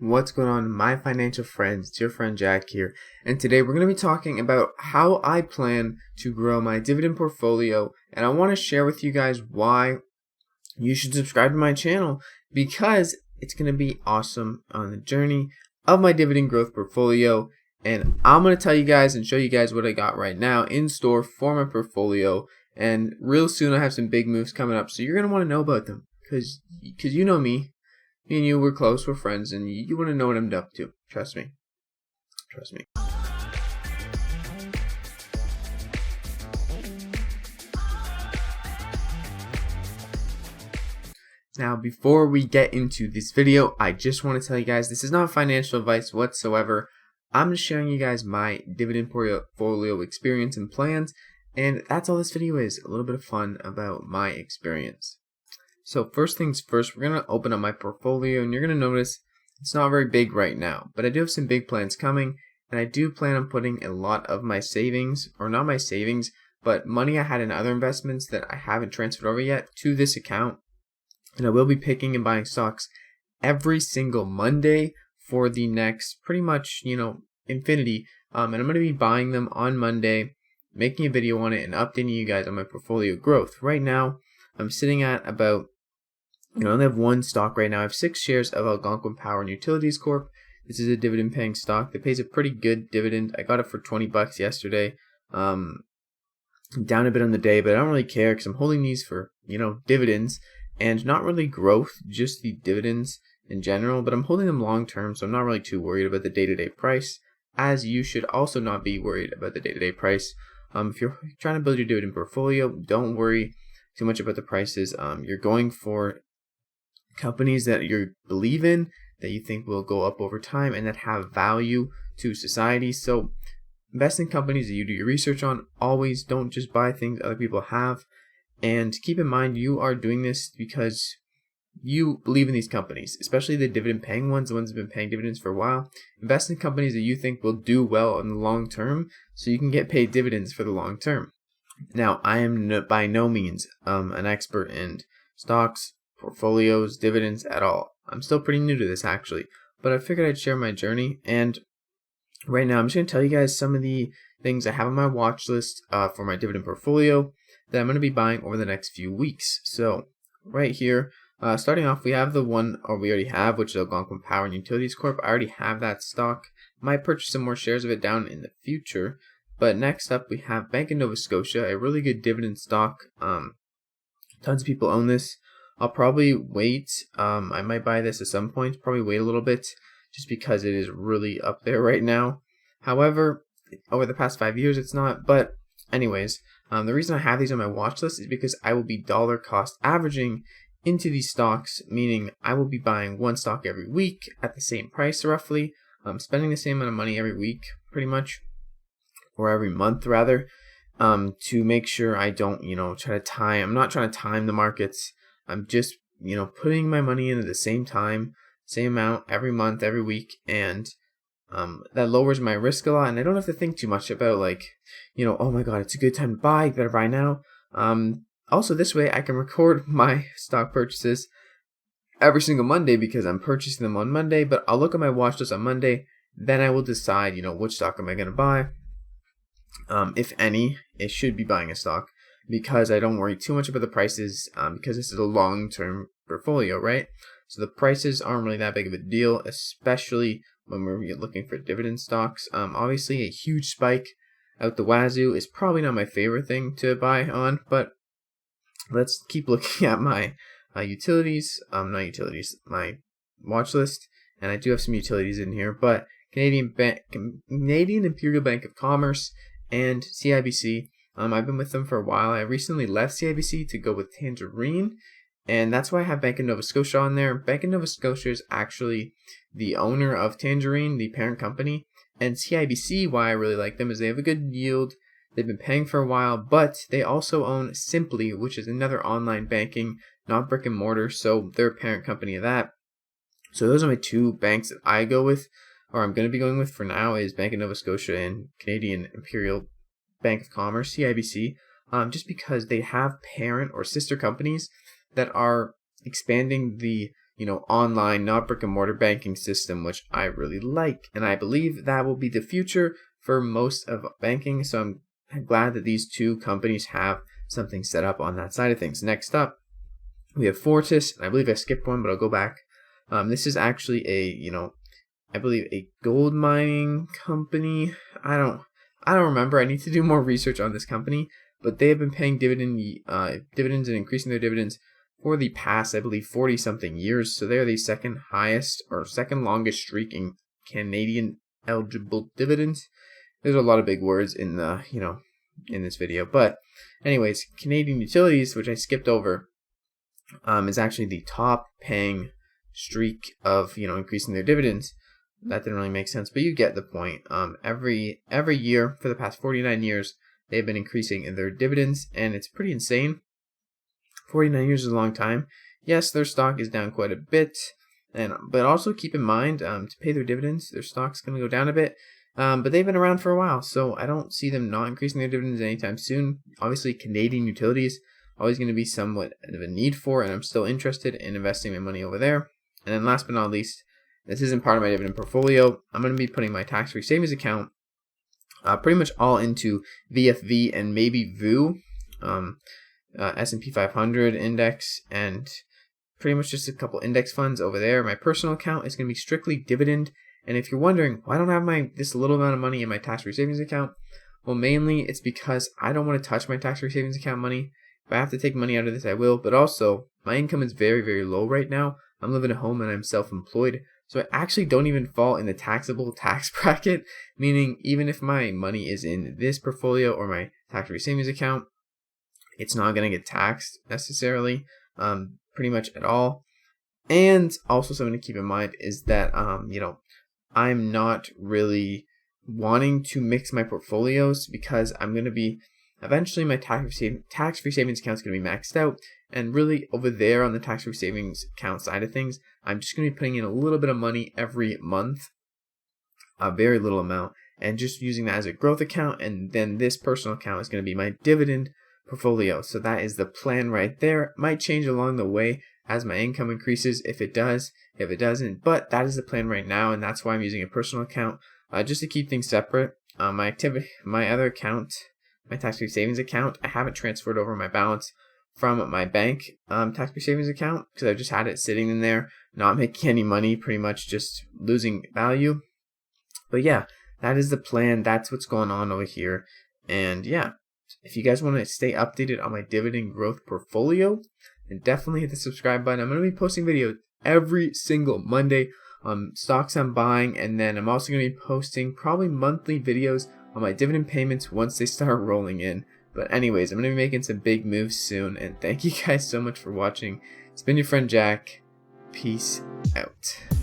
What's going on, my financial friends? It's your friend Jack here, and today we're going to be talking about how I plan to grow my dividend portfolio, and I want to share with you guys why you should subscribe to my channel, because it's going to be awesome on the journey of my dividend growth portfolio. And I'm going to tell you guys and show you guys what I got right now in store for my portfolio, and real soon I have some big moves coming up, so you're going to want to know about them, because you know me. Me and you, we're close, we're friends, and you want to know what I'm up to. Trust me. Trust me. Now, before we get into this video, I just want to tell you guys, this is not financial advice whatsoever. I'm just sharing you guys my dividend portfolio experience and plans, and that's all this video is, a little bit of fun about my experience. So first things first, we're going to open up my portfolio, and you're going to notice it's not very big right now, but I do have some big plans coming, and I do plan on putting a lot of my savings, or not my savings, but money I had in other investments that I haven't transferred over yet to this account. And I will be picking and buying stocks every single Monday for the next pretty much, infinity. And I'm going to be buying them on Monday, making a video on it, and updating you guys on my portfolio growth. Right now, I'm sitting at about, I only have one stock right now. I have 6 shares of Algonquin Power and Utilities Corp. This is a dividend paying stock that pays a pretty good dividend. I got it for $20 yesterday. I'm down a bit on the day, but I don't really care because I'm holding these for, dividends and not really growth, just the dividends in general, but I'm holding them long term, so I'm not really too worried about the day-to-day price, as you should also not be worried about the day-to-day price. If you're trying to build your dividend portfolio, don't worry too much about the prices. You're going for companies that you believe in, that you think will go up over time, and that have value to society. So invest in companies that you do your research on. Always don't just buy things other people have. And keep in mind, you are doing this because you believe in these companies, especially the dividend paying ones, the ones that have been paying dividends for a while. Invest in companies that you think will do well in the long term, so you can get paid dividends for the long term. Now, I am by no means an expert in stocks, portfolios, dividends at all. I'm still pretty new to this actually, but I figured I'd share my journey. And right now, I'm just going to tell you guys some of the things I have on my watch list for my dividend portfolio that I'm going to be buying over the next few weeks. So right here, starting off, we have the one we already have, which is Algonquin Power and Utilities Corp. I already have that stock. Might purchase some more shares of it down in the future. But next up, we have Bank of Nova Scotia, a really good dividend stock. Tons of people own this. I'll probably wait. I might buy this at some point. Probably wait a little bit, just because it is really up there right now. However, over the past 5 years, it's not. But anyways, the reason I have these on my watch list is because I will be dollar cost averaging into these stocks, meaning I will be buying one stock every week at the same price roughly. Spending the same amount of money every week, pretty much, or every month rather, to make sure I don't, try to time. I'm not trying to time the markets. I'm just, putting my money in at the same time, same amount every month, every week, and that lowers my risk a lot, and I don't have to think too much about oh my god, it's a good time to buy, you better buy now. Also, this way I can record my stock purchases every single Monday because I'm purchasing them on Monday, but I'll look at my watch list on Monday, then I will decide, which stock am I going to buy. If any, it should be buying a stock, because I don't worry too much about the prices, because this is a long-term portfolio, right? So the prices aren't really that big of a deal, especially when we're looking for dividend stocks. Obviously, a huge spike out the wazoo is probably not my favorite thing to buy on, but let's keep looking at my my watch list, and I do have some utilities in here, but Canadian Imperial Bank of Commerce and CIBC. I've been with them for a while. I recently left CIBC to go with Tangerine, and that's why I have Bank of Nova Scotia on there. Bank of Nova Scotia is actually the owner of Tangerine, the parent company, and CIBC, why I really like them is they have a good yield. They've been paying for a while, but they also own Simply, which is another online banking, not brick and mortar, so they're a parent company of that. So those are my two banks that I go with, or I'm going to be going with for now, is Bank of Nova Scotia and Canadian Imperial Bank of Commerce, CIBC, just because they have parent or sister companies that are expanding the online, not brick and mortar banking system, which I really like, and I believe that will be the future for most of banking. So I'm glad that these two companies have something set up on that side of things. Next up, we have Fortis, and I believe I skipped one, but I'll go back. This is actually I believe a gold mining company. I don't remember. I need to do more research on this company, but they have been paying dividends and increasing their dividends for the past, I believe, 40 something years. So they're the second highest or second longest streaking Canadian eligible dividends. There's a lot of big words in the in this video, but anyways, Canadian Utilities, which I skipped over, is actually the top paying streak of increasing their dividends. That didn't really make sense, but you get the point. Every year for the past 49 years, they've been increasing their dividends, and it's pretty insane. 49 years is a long time. Yes, their stock is down quite a bit, but also keep in mind to pay their dividends, their stock's going to go down a bit. But they've been around for a while, so I don't see them not increasing their dividends anytime soon. Obviously, Canadian Utilities always going to be somewhat of a need for, and I'm still interested in investing my money over there. And then last but not least, this isn't part of my dividend portfolio. I'm going to be putting my tax-free savings account pretty much all into VFV and maybe VU, S&P 500 index, and pretty much just a couple index funds over there. My personal account is going to be strictly Dividend. And if you're wondering why I don't have this little amount of money in my tax-free savings account, well, mainly it's because I don't want to touch my tax-free savings account money. If I have to take money out of this, I will. But also, my income is very, very low right now. I'm living at home and I'm self-employed. So I actually don't even fall in the taxable tax bracket, meaning even if my money is in this portfolio or my tax-free savings account, it's not going to get taxed necessarily, pretty much at all. And also something to keep in mind is that, I'm not really wanting to mix my portfolios because I'm going to be, eventually my tax-free savings account is going to be maxed out. And really over there on the tax-free savings account side of things, I'm just going to be putting in a little bit of money every month, a very little amount, and just using that as a growth account. And then this personal account is going to be my dividend portfolio. So that is the plan right there. It might change along the way as my income increases, if it does, if it doesn't, but that is the plan right now, and that's why I'm using a personal account, just to keep things separate. My other account, my tax-free savings account, I haven't transferred over my balance from my bank tax-free savings account because I've just had it sitting in there, not making any money, pretty much just losing value. But yeah, that is the plan. That's what's going on over here. And yeah, if you guys want to stay updated on my dividend growth portfolio, then definitely hit the subscribe button. I'm going to be posting videos every single Monday on stocks I'm buying, and then I'm also going to be posting probably monthly videos on my dividend payments once they start rolling in. But anyways, I'm going to be making some big moves soon, and thank you guys so much for watching. It's been your friend Jack. Peace out.